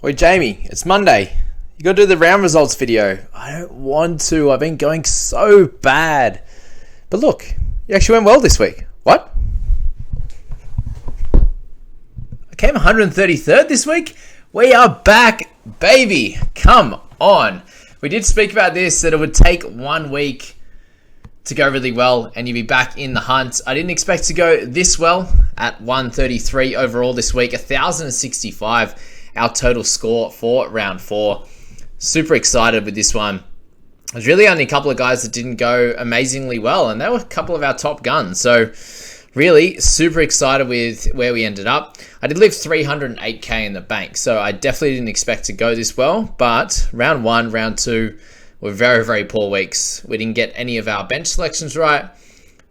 Oi Jamie, it's Monday. You gotta do the round results video. I don't want to. I've been going so bad. But look, you actually went well this week. What? I came 133rd this week? We are back, baby. Come on. We did speak about this, that it would take 1 week to go really well and you'd be back in the hunt. I didn't expect to go this well at 133 overall this week. 1,065 our total score for round 4. Super excited with this one. There's really only a couple of guys that didn't go amazingly well, and they were a couple of our top guns. So really super excited with where we ended up. I did leave 308k in the bank, so I definitely didn't expect to go this well. But round 1, round 2 were very, very poor weeks. We didn't get any of our bench selections right.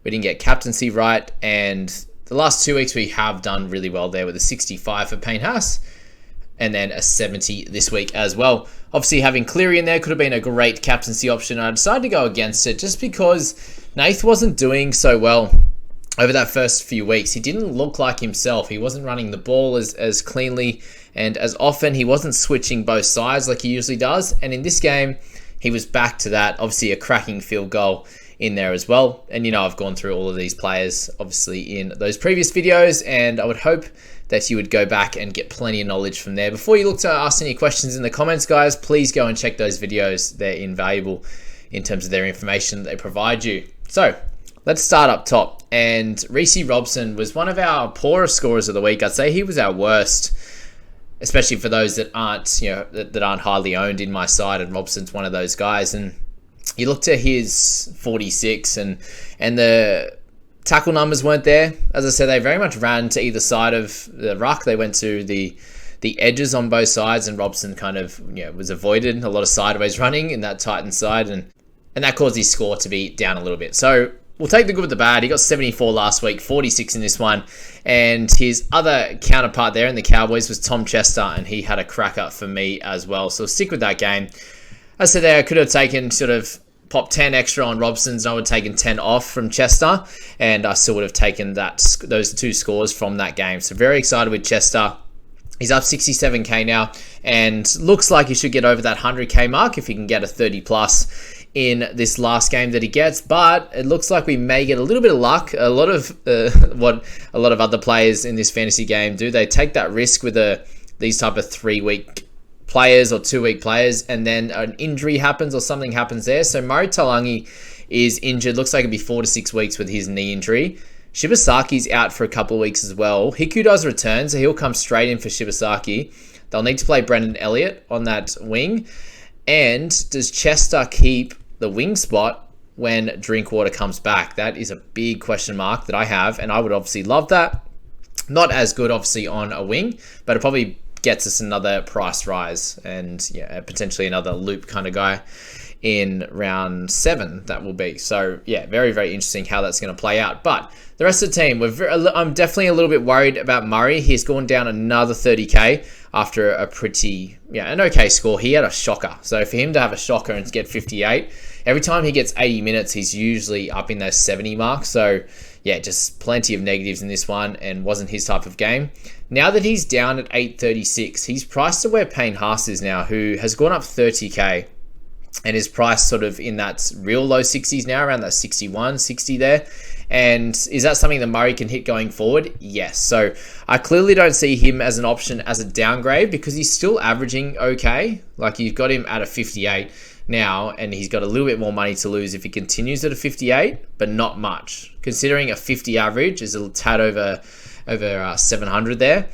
We didn't get captaincy right. And the last 2 weeks we have done really well there with a 65 for Payne Haas. And then a 70 this week as well. Obviously, having Cleary in there could have been a great captaincy option. I decided to go against it just because Nath wasn't doing so well over that first few weeks. He didn't look like himself. He wasn't running the ball as cleanly and as often. He wasn't switching both sides like he usually does. And in this game, he was back to that. Obviously, a cracking field goal in there as well. And I've gone through all of these players, obviously, in those previous videos. And I would hope that you would go back and get plenty of knowledge from there. Before you look to ask any questions in the comments, guys, please go and check those videos. They're invaluable in terms of their information that they provide you. So let's start up top. And Reece Robson was one of our poorer scorers of the week. I'd say he was our worst, especially for those that aren't, that aren't highly owned in my side. And Robson's one of those guys. And you look to his 46 and the tackle numbers weren't there. As I said, they very much ran to either side of the ruck. They went to the edges on both sides, and Robson kind of was avoided a lot of sideways running in that Titan side, and that caused his score to be down a little bit. So we'll take the good with the bad. He got 74 last week, 46 in this one, and his other counterpart there in the Cowboys was Tom Chester, and he had a cracker for me as well. So stick with that game. As I said there, I could have taken pop 10 extra on Robson's, and I would have taken 10 off from Chester, and I still would have taken those 2 scores from that game. So very excited with Chester. He's up 67k now, and looks like he should get over that 100k mark if he can get a 30 plus in this last game that he gets. But it looks like we may get a little bit of luck. A lot of what a lot of other players in this fantasy game do, they take that risk with these type of 3-week players or 2-week players, and then an injury happens or something happens there. So Murray Talangi is injured. Looks like it'll be 4 to 6 weeks with his knee injury. Shibasaki's out for a couple of weeks as well. Hiku does return, so he'll come straight in for Shibasaki. They'll need to play Brendan Elliott on that wing. And does Chester keep the wing spot when Drinkwater comes back? That is a big question mark that I have, and I would obviously love that. Not as good, obviously, on a wing, but it probably gets us another price rise and potentially another loop kind of guy in round 7 that will be. So very, very interesting how that's going to play out. But the rest of the team, I'm definitely a little bit worried about Murray. He's gone down another 30k after a an okay score. He had a shocker. So for him to have a shocker and to get 58, every time he gets 80 minutes, he's usually up in those 70 marks. So just plenty of negatives in this one, and wasn't his type of game. Now that he's down at 836, he's priced to where Payne Haas is now, who has gone up 30k and is priced sort of in that real low 60s now, around that 61, 60 there. And is that something that Murray can hit going forward? Yes. So I clearly don't see him as an option as a downgrade, because he's still averaging okay. Like, you've got him at a 58 now, and he's got a little bit more money to lose if he continues at a 58, but not much. Considering a 50 average is a tad over 700 there.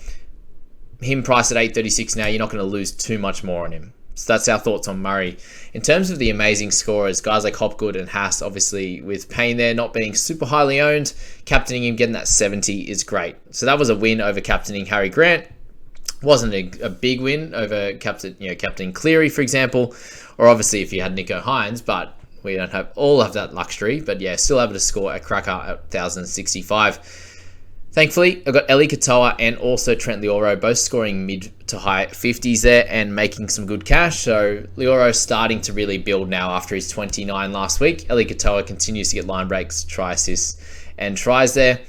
Him priced at 836 now, you're not going to lose too much more on him. So that's our thoughts on Murray. In terms of the amazing scorers, guys like Hopgood and Haas, obviously with Payne there not being super highly owned, captaining him, getting that 70 is great. So that was a win over captaining Harry Grant. Wasn't a big win over Captain Cleary, for example, or obviously if you had Nico Hines, but we don't have that luxury. But still able to score a cracker at 1,065. Thankfully, I've got Eli Katoa and also Trent Lioro both scoring mid to high 50s there and making some good cash. So Lioro starting to really build now after his 29 last week. Eli Katoa continues to get line breaks, try assists and tries there.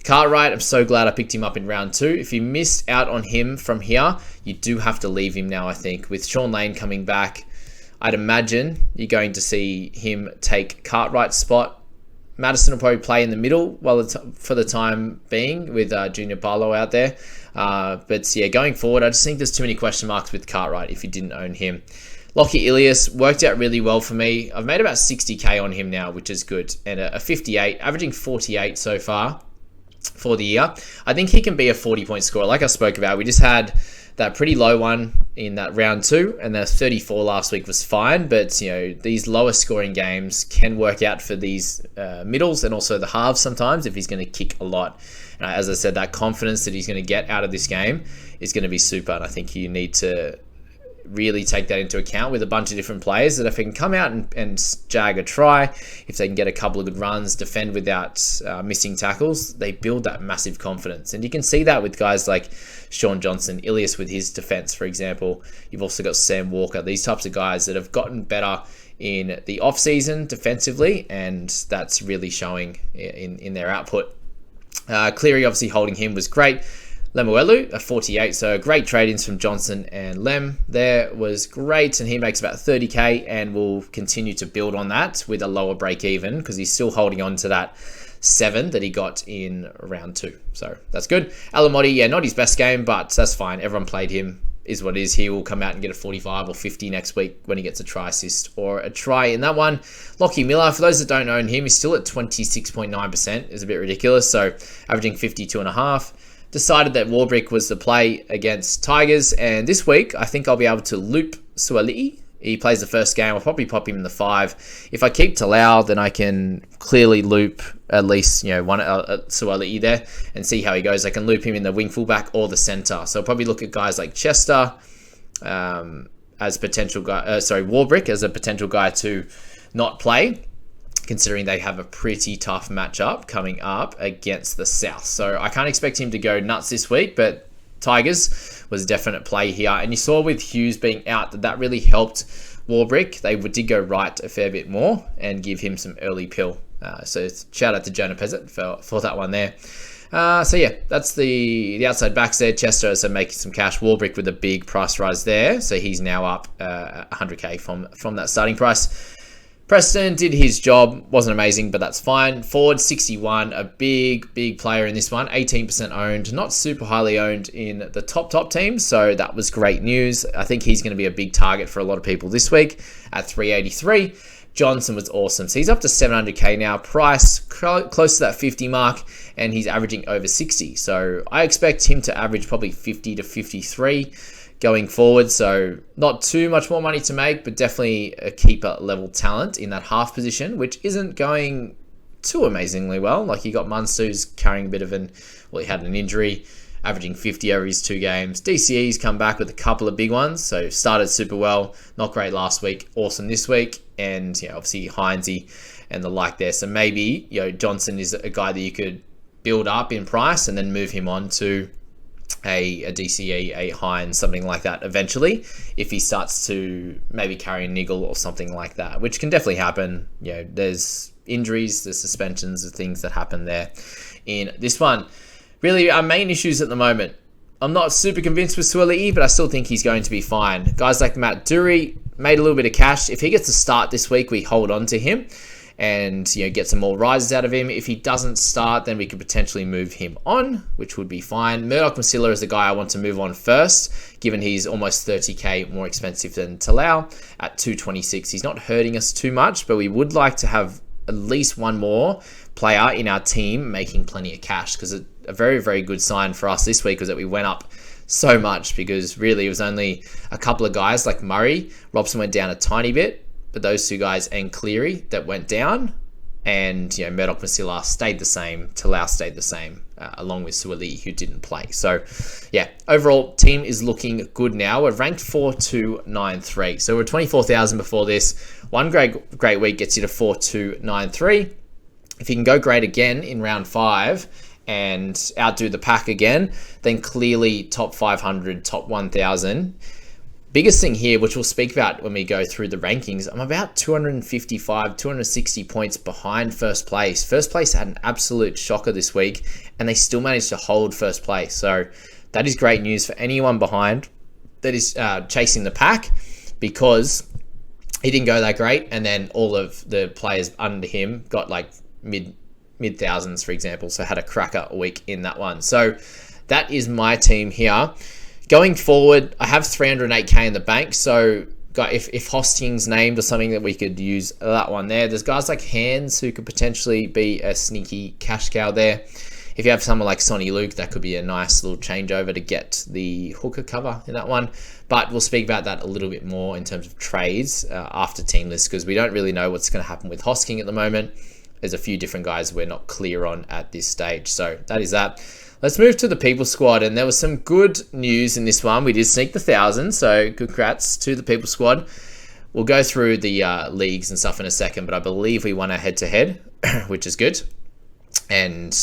Cartwright, I'm so glad I picked him up in round 2. If you missed out on him from here, you do have to leave him now, I think. With Sean Lane coming back, I'd imagine you're going to see him take Cartwright's spot. Madison will probably play in the middle for the time being with Junior Barlow out there. But yeah, going forward, I just think there's too many question marks with Cartwright if you didn't own him. Lockie Ilias worked out really well for me. I've made about 60k on him now, which is good. And a 58, averaging 48 so far for the year. I think he can be a 40-point scorer. Like I spoke about, we just had that pretty low one in that round 2, and the 34 last week was fine. But you know, these lower scoring games can work out for these middles and also the halves sometimes if he's going to kick a lot. And as I said, that confidence that he's going to get out of this game is going to be super. And I think you need to really take that into account with a bunch of different players that if they can come out and jag a try, if they can get a couple of good runs, defend without missing tackles, they build that massive confidence. And you can see that with guys like Sean Johnson, Ilias with his defense, for example. You've also got Sam Walker, these types of guys that have gotten better in the off-season defensively, and that's really showing in their output. Cleary, obviously holding him was great. Lemuelu, a 48, so great trade-ins from Johnson and Lem there was great, and he makes about 30k and will continue to build on that with a lower break-even because he's still holding on to that 7 that he got in round 2. So that's good. Alamotti, yeah, not his best game, but that's fine. Everyone played him, is what it is. He will come out and get a 45 or 50 next week when he gets a try assist or a try in that one. Lockie Miller, for those that don't own him, he's still at 26.9%. Is a bit ridiculous, so averaging 52.5. Decided that Warbrick was the play against Tigers, and this week I think I'll be able to loop Suali'i. He plays the first game. I'll probably pop him in the 5. If I keep Talau, then I can clearly loop at least one Suali'i there and see how he goes. I can loop him in the wing fullback or the centre. So I'll probably look at guys like Chester as potential guy. Warbrick as a potential guy to not play, considering they have a pretty tough matchup coming up against the South. So I can't expect him to go nuts this week, but Tigers was a definite play here. And you saw with Hughes being out that really helped Warbrick. They did go right a fair bit more and give him some early pill. So shout out to Jonah Pezzett for that one there. So yeah, that's the outside backs there. Chester is making some cash. Warbrick with a big price rise there. So he's now up 100k from that starting price. Preston did his job, wasn't amazing, but that's fine. Forward 61, a big player in this one, 18% owned, not super highly owned in the top teams, so that was great news. I think he's going to be a big target for a lot of people this week at 383. Johnson was awesome, so he's up to 700k now, price close to that 50 mark, and he's averaging over 60. So I expect him to average probably 50 to 53 going forward, so not too much more money to make, but definitely a keeper level talent in that half position, which isn't going too amazingly well. Like you got Munster who's carrying a bit of he had an injury, averaging 50 over his 2 games. DCE's come back with a couple of big ones, so started super well, not great last week, awesome this week, and obviously Heinze and the like there. So maybe Johnson is a guy that you could build up in price and then move him on to a DCE, a Hines, something like that eventually, if he starts to maybe carry a niggle or something like that, which can definitely happen. There's injuries, there's suspensions, the things that happen there in this one. Really, our main issues at the moment, I'm not super convinced with Suali'i, but I still think he's going to be fine. Guys like Matt Dury made a little bit of cash. If he gets to start this week, we hold on to him and get some more rises out of him. If he doesn't start, then we could potentially move him on, which would be fine. Murdoch Masila is the guy I want to move on first, given he's almost 30k more expensive than Talau at 226. He's not hurting us too much, but we would like to have at least one more player in our team making plenty of cash, because a very, very good sign for us this week was that we went up so much, because really it was only a couple of guys like Murray. Robson went down a tiny bit, but those 2 guys and Cleary that went down, and Murdoch Masila stayed the same, Talau stayed the same, along with Suali'i, who didn't play. So yeah, overall team is looking good now. We're ranked 4293, so we're 24,000 before this. One great week gets you to 4293. If you can go great again in round 5 and outdo the pack again, then clearly top 500, top 1000 Biggest thing here, which we'll speak about when we go through the rankings, I'm about 255, 260 points behind first place. First place had an absolute shocker this week, and they still managed to hold first place. So that is great news for anyone behind that is chasing the pack, because he didn't go that great, and then all of the players under him got like mid thousands, for example, so had a cracker week in that one. So that is my team here. Going forward, I have 308k in the bank, so if Hosting's named or something, that we could use that one there. There's guys like Hands who could potentially be a sneaky cash cow there. If you have someone like Sonny Luke, that could be a nice little changeover to get the hooker cover in that one. But we'll speak about that a little bit more in terms of trades after team list, because we don't really know what's going to happen with Hosking at the moment. There's a few different guys we're not clear on at this stage. So that is that. Let's move to the People Squad, and there was some good news in this one. We did sneak the 1,000, so congrats to the People Squad. We'll go through the leagues and stuff in a second, but I believe we won our head-to-head, which is good. And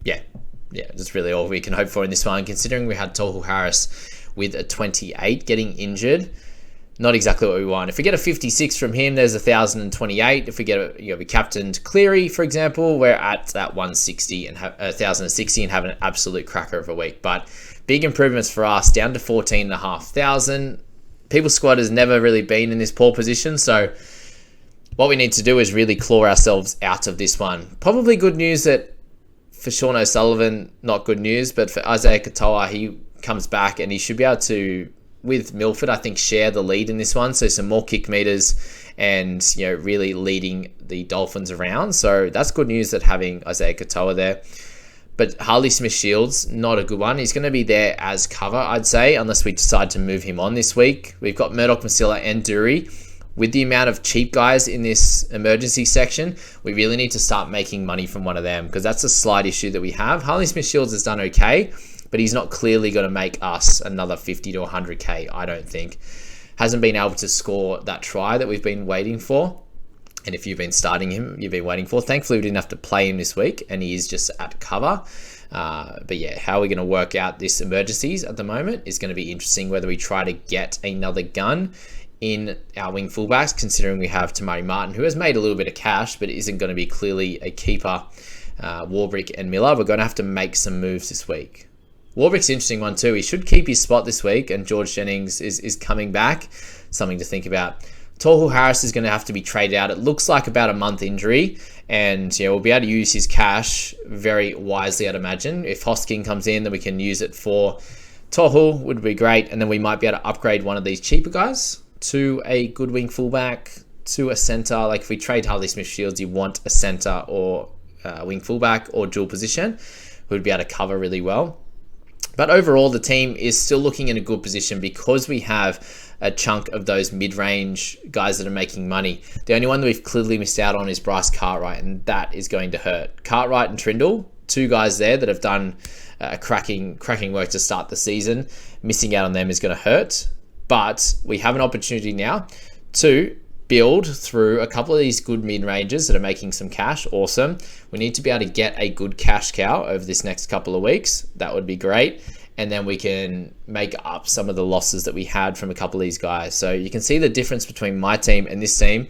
yeah, that's really all we can hope for in this one, considering we had Tohu Harris with a 28 getting injured. Not exactly what we want. If we get a 56 from him, there's 1,028. If we get we captained Cleary, for example, we're at that 160 and 1,060 and have an absolute cracker of a week. But big improvements for us, down to 14,500. People Squad has never really been in this poor position, so what we need to do is really claw ourselves out of this one. Probably good news that for Sean O'Sullivan, not good news, but for Isaiah Katoa, he comes back and he should be able to, with Milford, I think, share the lead in this one. So some more kick meters and, really leading the Dolphins around. So that's good news that having Isaiah Katoa there. But Harley Smith-Shields, not a good one. He's going to be there as cover, I'd say, unless we decide to move him on this week. We've got Murdoch, Masila and Dury. With the amount of cheap guys in this emergency section, we really need to start making money from one of them, because that's a slight issue that we have. Harley Smith-Shields has done okay, but he's not clearly going to make us another 50 to 100k, I don't think. Hasn't been able to score that try that we've been waiting for. And if you've been starting him, you've been waiting for. Thankfully, we didn't have to play him this week, and he is just at cover. But yeah, how are we going to work out this emergencies at the moment is going to be interesting, whether we try to get another gun in our wing fullbacks, considering we have Tamari Martin, who has made a little bit of cash, but isn't going to be clearly a keeper. Warbrick and Miller, we're going to have to make some moves this week. Warbrick's an interesting one too. He should keep his spot this week, and George Jennings is coming back. Something to think about. Tohu Harris is going to have to be traded out. It looks like about a month injury, and we'll be able to use his cash very wisely, I'd imagine. If Hosking comes in, then we can use it for Tohu, would be great, and then we might be able to upgrade one of these cheaper guys to a good wing fullback, to a center. Like if we trade Harley Smith-Shields, you want a center or wing fullback or dual position, who would be able to cover really well. But overall, the team is still looking in a good position because we have a chunk of those mid-range guys that are making money. The only one that we've clearly missed out on is Bryce Cartwright, and that is going to hurt. Cartwright and Trindle, two guys there that have done cracking work to start the season. Missing out on them is going to hurt. But we have an opportunity now to build through a couple of these good mid-ranges that are making some cash. Awesome. We need to be able to get a good cash cow over this next couple of weeks. That would be great. And then we can make up some of the losses that we had from a couple of these guys. So you can see the difference between my team and this team.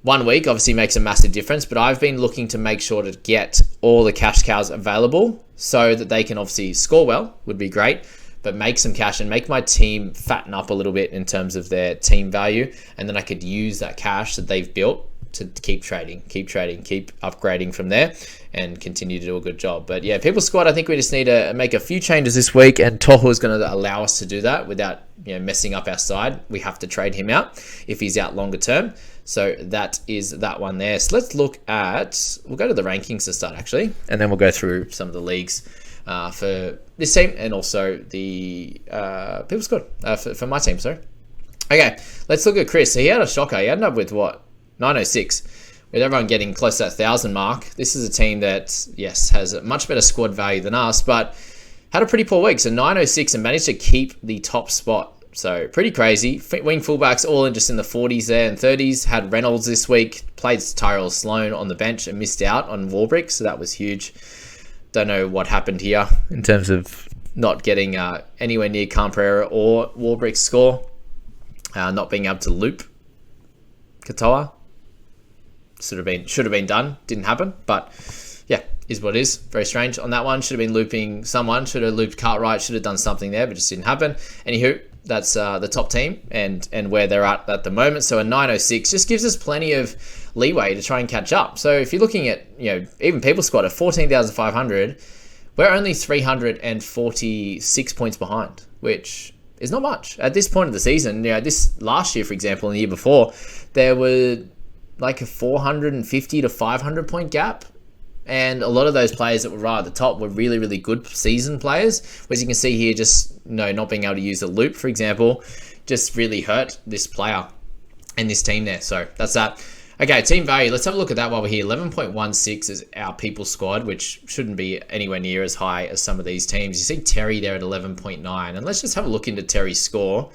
1 week obviously makes a massive difference, but I've been looking to make sure to get all the cash cows available so that they can obviously score well, would be great, but make some cash and make my team fatten up a little bit in terms of their team value. And then I could use that cash that they've built to keep trading, keep upgrading from there and continue to do a good job. But yeah, People Squad, I think we just need to make a few changes this week, and Tohu is going to allow us to do that without messing up our side. We have to trade him out if he's out longer term. So that is that one there. So let's look at, we'll go to the rankings to start actually, and then we'll go through some of the leagues for this team and also the People Squad for my team, sorry. Okay, let's look at Chris. So he had a shocker. He ended up with what? 906. With everyone getting close to that 1,000 mark. This is a team that, yes, has a much better squad value than us, but had a pretty poor week. So 906 and managed to keep the top spot. So pretty crazy. Wing fullbacks all in just in the 40s there and 30s. Had Reynolds this week. Played Tyrell Sloan on the bench and missed out on Warbrick. So that was huge. Don't know what happened here in terms of not getting anywhere near Khan Pereira or Warbrick's score. not being able to loop Katoa. Should have been done. Didn't happen. But yeah, is what it is. Very strange on that one. Should have been looping someone. Should have looped Cartwright. Should have done something there, but just didn't happen. Anywho, that's the top team and where they're at the moment. So a 906 just gives us plenty of leeway to try and catch up. So if you're looking at, even People Squad at 14,500, we're only 346 points behind, which is not much at this point of the season. This last year, for example, and the year before, there were like a 450 to 500 point gap. And a lot of those players that were right at the top were really, really good season players. As you can see here, just not being able to use the loop, for example, just really hurt this player and this team there. So that's that. Okay, team value. Let's have a look at that while we're here. 11.16 is our People Squad, which shouldn't be anywhere near as high as some of these teams. You see Terry there at 11.9. And let's just have a look into Terry's score.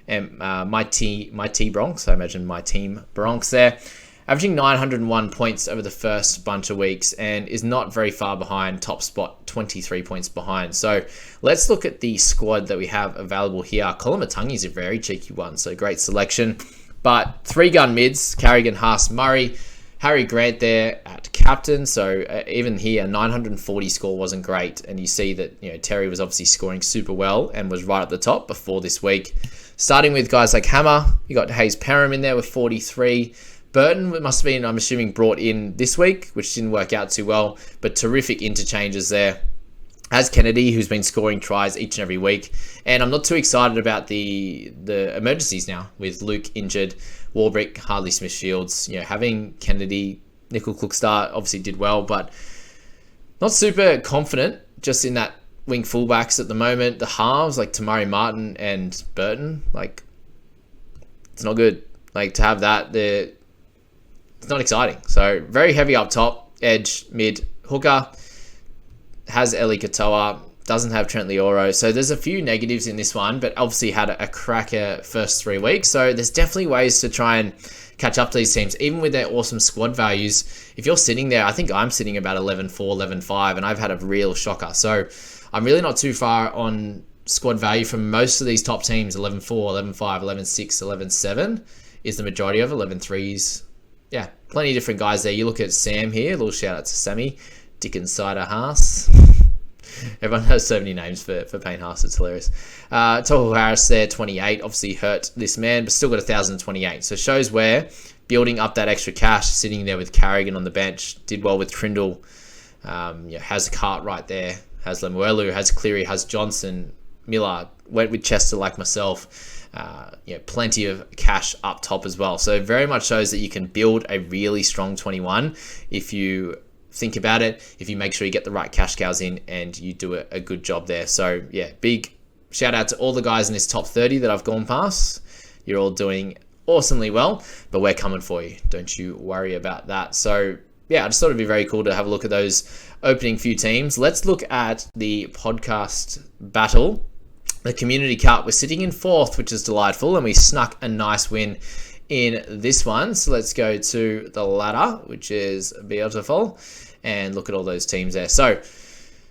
And my T Bronx, I imagine my team Bronx there. Averaging 901 points over the first bunch of weeks and is not very far behind. Top spot, 23 points behind. So let's look at the squad that we have available here. Kolomatangi is a very cheeky one, so great selection. But 3-gun mids, Carrigan, Haas, Murray, Harry Grant there at captain. So even here, 940 score wasn't great. And you see that Terry was obviously scoring super well and was right at the top before this week. Starting with guys like Hammer, you got Hayes Perham in there with 43. Burton must have been, I'm assuming, brought in this week, which didn't work out too well, but terrific interchanges there. As Kennedy, who's been scoring tries each and every week. And I'm not too excited about the emergencies now with Luke injured, Warbrick, Harley Smith-Shields. Having Kennedy, Nickel Cook-Star obviously did well, but not super confident just in that wing fullbacks at the moment. The halves, like Tamari Martin and Burton, it's not good. To have that, it's not exciting. So very heavy up top, edge, mid, hooker. Has Eli Katoa, doesn't have Trent Leoro. So there's a few negatives in this one, but obviously had a cracker first 3 weeks. So there's definitely ways to try and catch up to these teams, even with their awesome squad values. If you're sitting there, I think I'm sitting about 11.4, 11.5, and I've had a real shocker. So I'm really not too far on squad value from most of these top teams. 11.4, 11.5, 11.6, 11.7 is the majority of 11.3s. Yeah, plenty of different guys there. You look at Sam here. A little shout out to Sammy. Dick Insider Haas. Everyone has so many names for Payne Haas. It's hilarious. Tohu Harris there, 28. Obviously hurt this man, but still got 1,028. So shows where building up that extra cash, sitting there with Carrigan on the bench, did well with Trindle. Has Cartwright there. Has Lemuelu, has Cleary, has Johnson, Miller. Went with Chester like myself. Plenty of cash up top as well. So very much shows that you can build a really strong 21 if you think about it, if you make sure you get the right cash cows in and you do a good job there. So yeah, big shout out to all the guys in this top 30 that I've gone past. You're all doing awesomely well, but we're coming for you. Don't you worry about that. So yeah, I just thought it'd be very cool to have a look at those opening few teams. Let's look at the podcast battle. The Community Cup, we're sitting in 4th, which is delightful, and we snuck a nice win in this one. So let's go to the ladder, which is beautiful, and look at all those teams there. So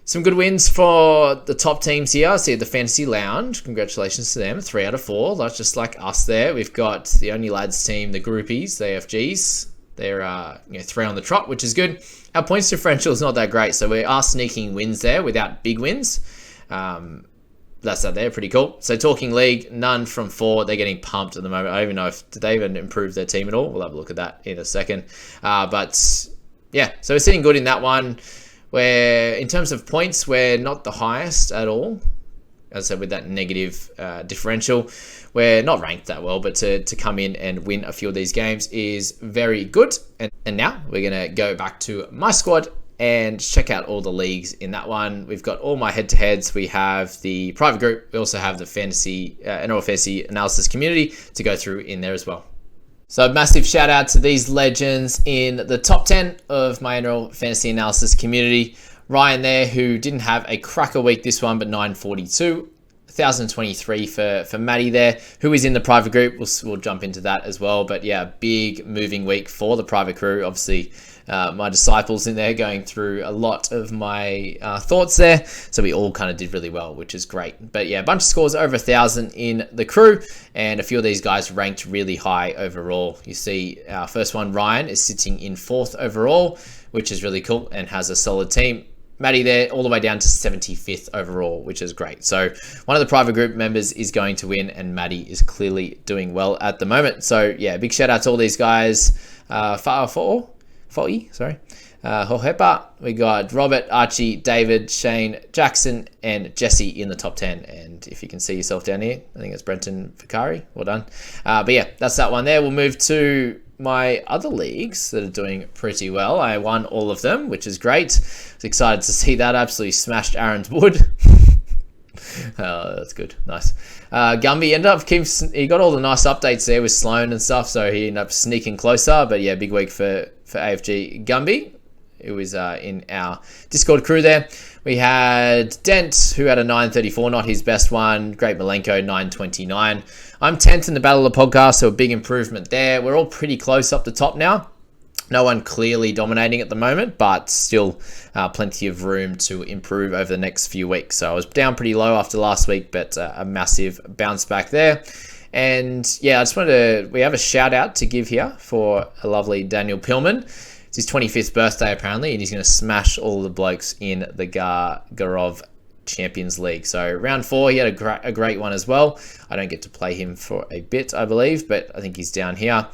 some good wins for the top teams here. I see the Fantasy Lounge. Congratulations to them. 3 out of 4. That's just like us there. We've got the Only Lads team, the Groupies, the AFGs. They're 3 on the trot, which is good. Our points differential is not that great, so we are sneaking wins there without big wins. That's that there, pretty cool. So Talking League, none from 4. They're getting pumped at the moment. I don't even know if did they even improve their team at all. We'll have a look at that in a second. But yeah, so we're sitting good in that one. Where in terms of points, we're not the highest at all. As I said, with that negative differential, we're not ranked that well, but to come in and win a few of these games is very good. And now we're going to go back to my squad and check out all the leagues in that one. We've got all my head-to-heads. We have the private group. We also have the fantasy NRL Fantasy Analysis community to go through in there as well. So massive shout out to these legends in the top 10 of my NRL Fantasy Analysis community. Ryan there, who didn't have a cracker week this one, but 942. 1,023 for Maddie there, who is in the private group. We'll jump into that as well. But yeah, big moving week for the private crew. Obviously, my disciples in there going through a lot of my thoughts there. So we all kind of did really well, which is great. But yeah, a bunch of scores over 1,000 in the crew, and a few of these guys ranked really high overall. You see our first one, Ryan, is sitting in 4th overall, which is really cool and has a solid team. Maddie there all the way down to 75th overall, which is great. So one of the private group members is going to win, and Maddie is clearly doing well at the moment. So yeah, big shout out to all these guys. Hohepa, we got Robert, Archie, David, Shane, Jackson, and Jesse in the top 10. And if you can see yourself down here, I think it's Brenton Vicari. Well done. But yeah, that's that one there. We'll move to my other leagues that are doing pretty well. I won all of them, which is great. I was excited to see that. Absolutely smashed Aaron's wood. Oh, that's good. Nice. Gumby ended up he got all the nice updates there with Sloan and stuff, so he ended up sneaking closer. But yeah, big week for AFG Gumby, who was in our Discord crew there. We had Dent, who had a 934, not his best one. Great Malenko, 929. I'm 10th in the Battle of the Podcast, so a big improvement there. We're all pretty close up the top now. No one clearly dominating at the moment, but still plenty of room to improve over the next few weeks. So I was down pretty low after last week, but a massive bounce back there. And yeah, I just we have a shout out to give here for a lovely Daniel Pillman. It's his 25th birthday apparently, and he's going to smash all the blokes in the Garov Champions League. So round 4, he had a great one as well. I don't get to play him for a bit, I believe, but I think he's down here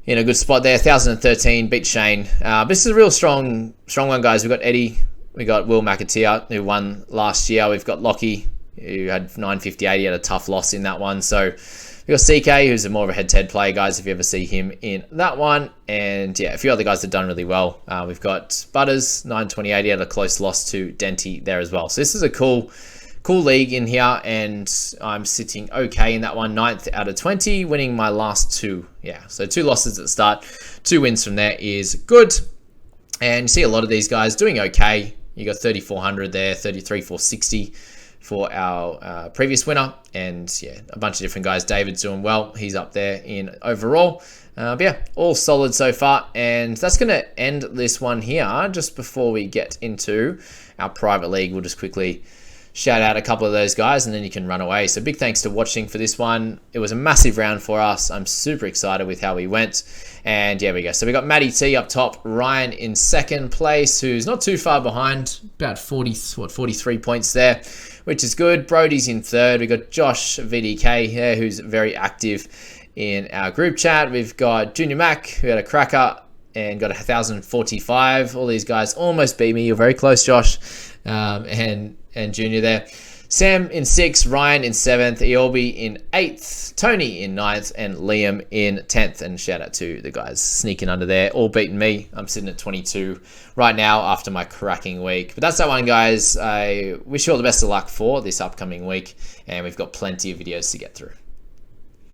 in a good spot there. 1,013, beat Shane. This is a real strong one, guys. We've got Eddie, we got Will McAteer, who won last year. We've got Lockie, who had 958. He had a tough loss in that one. So we've got CK, who's more of a head-to-head player, guys, if you ever see him in that one. And yeah, a few other guys have done really well. We've got Butters, 928. He had a close loss to Denty there as well. So this is a cool league in here, and I'm sitting okay in that one, 9th out of 20, winning my last 2. Yeah, so 2 losses at the start, 2 wins from there is good. And you see a lot of these guys doing okay. You got 3,400 there, 33,460 for our previous winner, and yeah, a bunch of different guys. David's doing well, he's up there in overall. But yeah, all solid so far, and that's going to end this one here. Just before we get into our private league, we'll just quickly shout out a couple of those guys, and then you can run away. So big thanks to watching for this one. It was a massive round for us. I'm super excited with how we went. And yeah, we go. So we got Matty T up top, Ryan in 2nd place, who's not too far behind, about 43 points there, which is good. Brody's in 3rd. We got Josh VDK here, who's very active in our group chat. We've got Junior Mac, who had a cracker and got 1,045. All these guys almost beat me. You're very close, Josh. And Junior there. Sam in 6th, Ryan in 7th, Eorbi in 8th, Tony in 9th, and Liam in 10th. And shout out to the guys sneaking under there, all beating me. I'm sitting at 22 right now after my cracking week. But that's that one, guys. I wish you all the best of luck for this upcoming week, and we've got plenty of videos to get through.